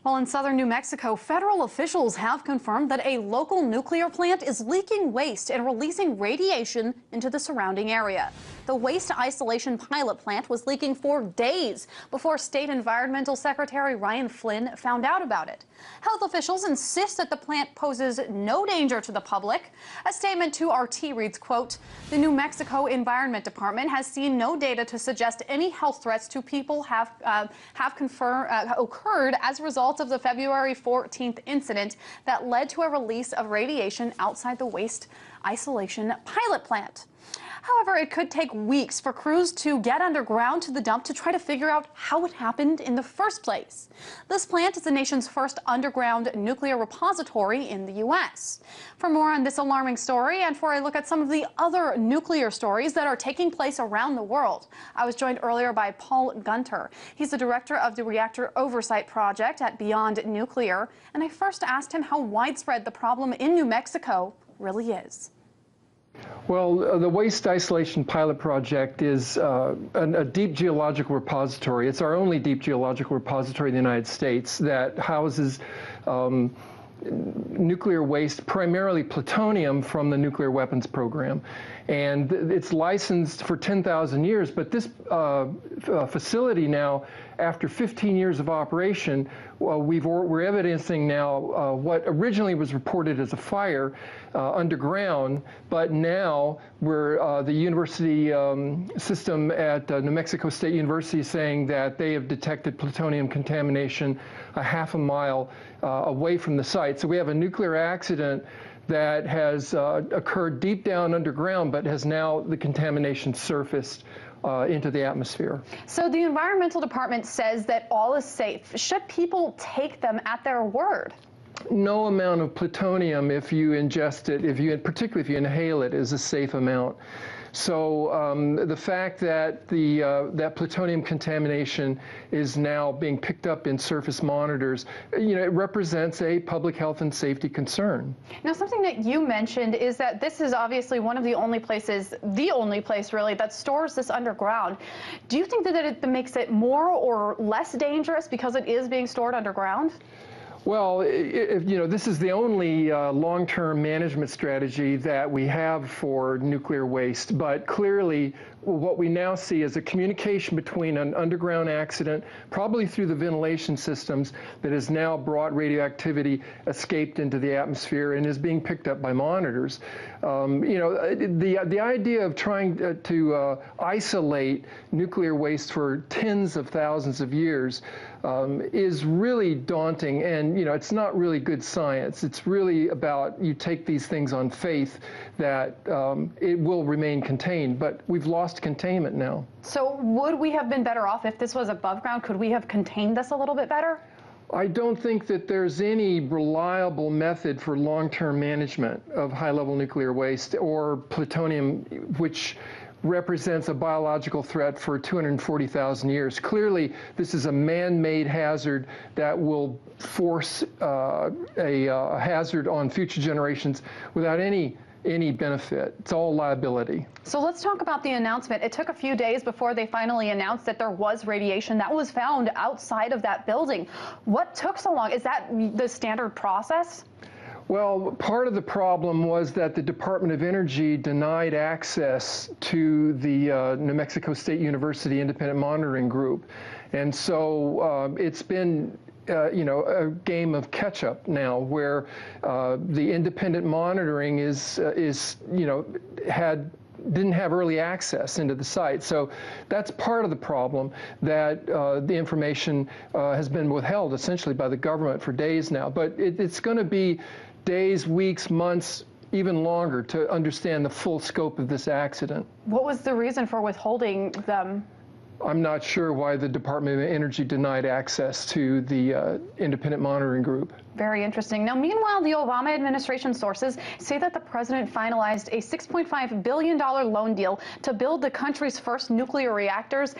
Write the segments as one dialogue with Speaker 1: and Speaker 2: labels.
Speaker 1: Well, in southern New Mexico, federal officials have confirmed that a local nuclear plant is leaking waste and releasing radiation into the surrounding area. The waste isolation pilot plant was leaking for days before State Environmental Secretary Ryan Flynn found out about it. Health officials insist that the plant poses no danger to the public. A statement to RT reads, quote, "The New Mexico Environment Department has seen no data to suggest any health threats to people have occurred as a result of the February 14th incident that led to a release of radiation outside the waste isolation pilot plant." However, it could take weeks for crews to get underground to the dump to try to figure out how it happened in the first place. This plant is the nation's first underground nuclear repository in the U.S. For more on this alarming story and for a look at some of the other nuclear stories that are taking place around the world, I was joined earlier by Paul Gunter. He's the director of the Reactor Oversight Project at Beyond Nuclear, and I first asked him how widespread the problem in New Mexico really is.
Speaker 2: Well, the Waste Isolation Pilot Project is a deep geological repository. It's our only deep geological repository in the United States that houses nuclear waste, primarily plutonium from the nuclear weapons program. And it's licensed for 10,000 years, but this facility now, after 15 years of operation, we're evidencing now what originally was reported as a fire underground, but now the university system at New Mexico State University is saying that they have detected plutonium contamination a half a mile away from the site. So we have a nuclear accident that has occurred deep down underground, but has now the contamination surfaced into the atmosphere.
Speaker 1: So the Environmental Department says that all is safe. Should people take them at their word?
Speaker 2: No amount of plutonium, if you ingest it, particularly if you inhale it, is a safe amount. So the fact that that plutonium contamination is now being picked up in surface monitors, it represents a public health and safety concern.
Speaker 1: Now, something that you mentioned is that this is obviously one of the only places, the only place really, that stores this underground. Do you think that it makes it more or less dangerous because it is being stored underground?
Speaker 2: Well, this is the only long-term management strategy that we have for nuclear waste, but clearly what we now see is a communication between an underground accident, probably through the ventilation systems, that has now brought radioactivity escaped into the atmosphere and is being picked up by monitors. The idea of trying to isolate nuclear waste for tens of thousands of years is really daunting, and it's not really good science. It's really about you take these things on faith that it will remain contained, but we've lost containment now.
Speaker 1: So would we have been better off if this was above ground? Could we have contained this a little bit better?
Speaker 2: I don't think that there's any reliable method for long-term management of high-level nuclear waste or plutonium, which represents a biological threat for 240,000 years. Clearly, this is a man-made hazard that will force a hazard on future generations without any benefit. It's all liability.
Speaker 1: So let's talk about the announcement. It took a few days before they finally announced that there was radiation that was found outside of that building. What took so long? Is that the standard process?
Speaker 2: Well, part of the problem was that the Department of Energy denied access to the New Mexico State University Independent Monitoring Group. And so it's been a game of catch-up now, where the independent monitoring didn't have early access into the site. So that's part of the problem, that the information has been withheld essentially by the government for days now. But it's going to be days, weeks, months, even longer to understand the full scope of this accident.
Speaker 1: What was the reason for withholding them?
Speaker 2: I'm not sure why the Department of Energy denied access to the independent monitoring group.
Speaker 1: Very interesting. Now, meanwhile, the Obama administration sources say that the president finalized a $6.5 billion loan deal to build the country's first nuclear reactors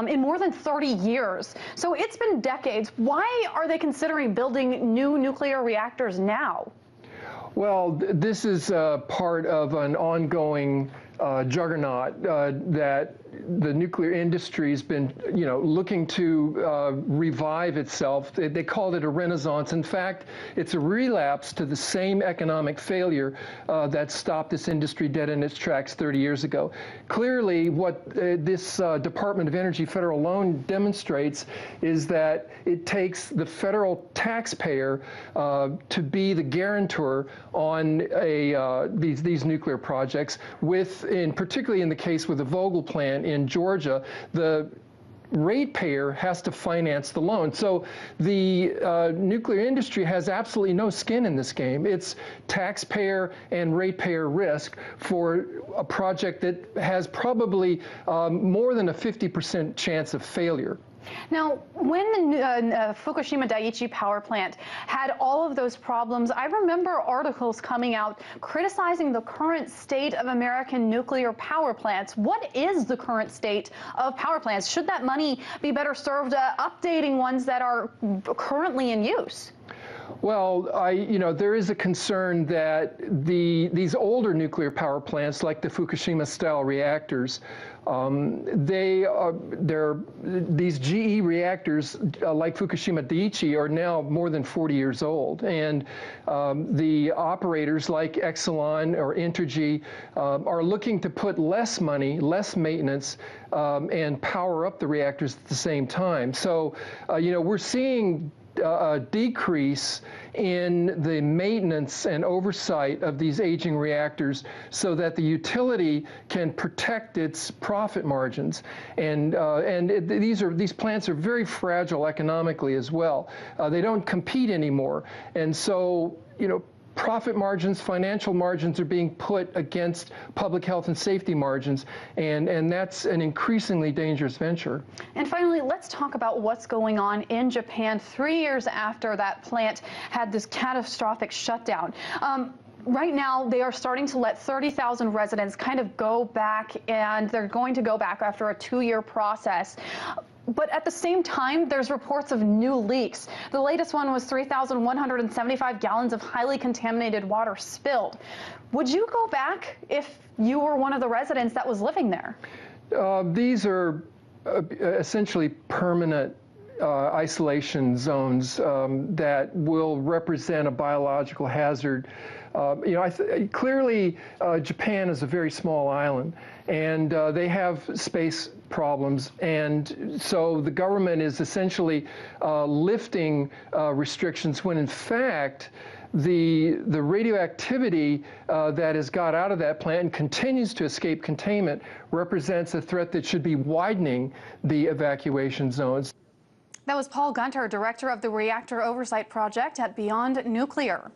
Speaker 1: in more than 30 years. So it's been decades. Why are they considering building new nuclear reactors now?
Speaker 2: Well, this is part of an ongoing juggernaut that the nuclear industry has been, looking to revive itself. They called it a renaissance. In fact, it's a relapse to the same economic failure that stopped this industry dead in its tracks 30 years ago. Clearly, what this Department of Energy federal loan demonstrates is that it takes the federal taxpayer to be the guarantor on these nuclear projects, particularly in the case with the Vogtle plant in Georgia, the ratepayer has to finance the loan. So the nuclear industry has absolutely no skin in this game. It's taxpayer and ratepayer risk for a project that has probably more than a 50% chance of failure.
Speaker 1: Now, when the Fukushima Daiichi power plant had all of those problems, I remember articles coming out criticizing the current state of American nuclear power plants. What is the current state of power plants? Should that money be better served updating ones that are currently in use?
Speaker 2: Well, there is a concern that these older nuclear power plants, like the Fukushima-style reactors, these GE reactors, like Fukushima Daiichi, are now more than 40 years old, and the operators like Exelon or Entergy are looking to put less money, less maintenance, and power up the reactors at the same time. So, we're seeing a decrease in the maintenance and oversight of these aging reactors so that the utility can protect its profit margins. And these plants are very fragile economically as well. They don't compete anymore. And so, profit margins, financial margins are being put against public health and safety margins, and that's an increasingly dangerous venture.
Speaker 1: And finally, let's talk about what's going on in Japan 3 years after that plant had this catastrophic shutdown. Right now, they are starting to let 30,000 residents kind of go back, and they're going to go back after a 2-year process. But at the same time, there's reports of new leaks. The latest one was 3,175 gallons of highly contaminated water spilled. Would you go back if you were one of the residents that was living there?
Speaker 2: These are essentially permanent isolation zones that will represent a biological hazard. Clearly, Japan is a very small island, and they have space problems, and so the government is essentially lifting restrictions when in fact the radioactivity that has got out of that plant and continues to escape containment represents a threat that should be widening the evacuation zones.
Speaker 1: That was Paul Gunter, director of the Reactor Oversight Project at Beyond Nuclear.